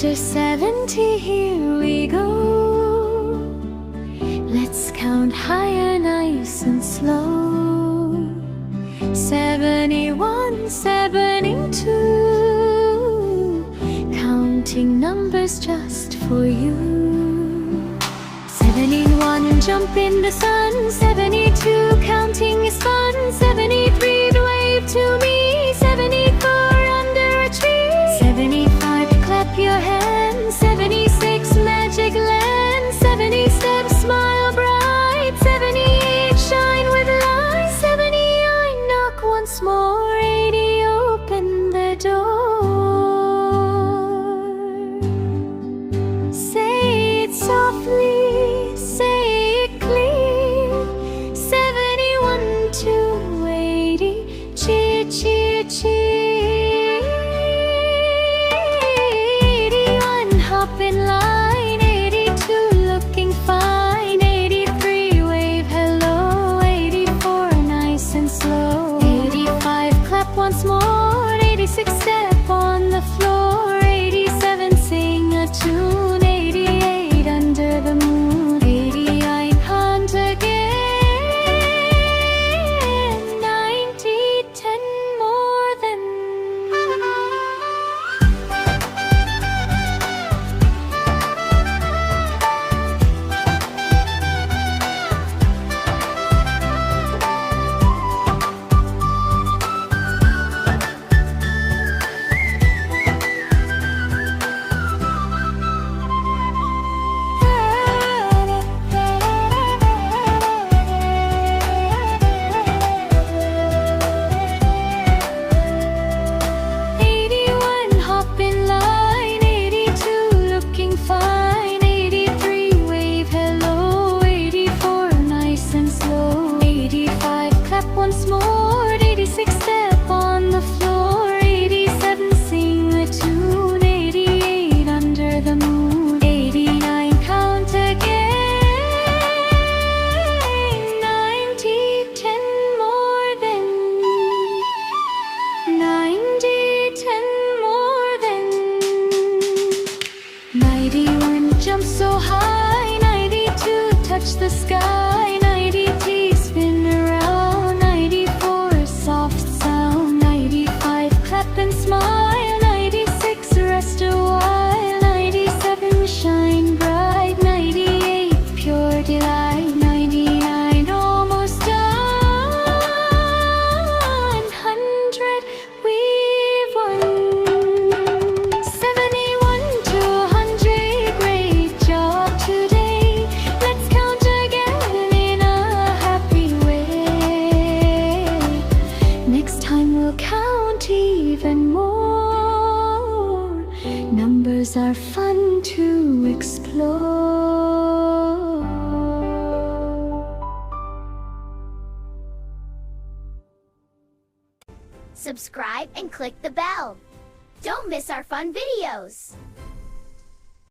After 70, here we go. Let's count high and nice and slow. 71, 72. Counting numbers just for you. 71, jump in the sun. 72, counting is fun. 73, wave to me. 74, under a tree. 75, clap your hands. 76, magic land. 70 steps, smile bright. 78, shine with light. 79, knock once more. 80, open the door. Say it softly, say it clear. 71 to 80, cheer, cheer, cheer. 81, hop in line. 82, looking fine. 83, wave hello. 84, nice and slow. 85, clap once more. 86, step on the floor. 87, sing a tune. 88, under the moon. 89, hunt again. 90, 10 more than. Once more. 86, step on the floor. 87, sing a tune. 88, under the moon. 89, count again. 90, 10 more than. 90, 10 more than. 91, jump so high. 92, touch the sky. 93, spin around. 94, soft sound. 95, clap and smile. 96, rest a while. 97, shine bright. 98, pure delight. 99, almost done. 100, we've won. 71 to 100, great job today. Let's count again in a happy way. Next time we'll count even more. Numbers are fun to explore. Subscribe and click the bell. Don't miss our fun videos.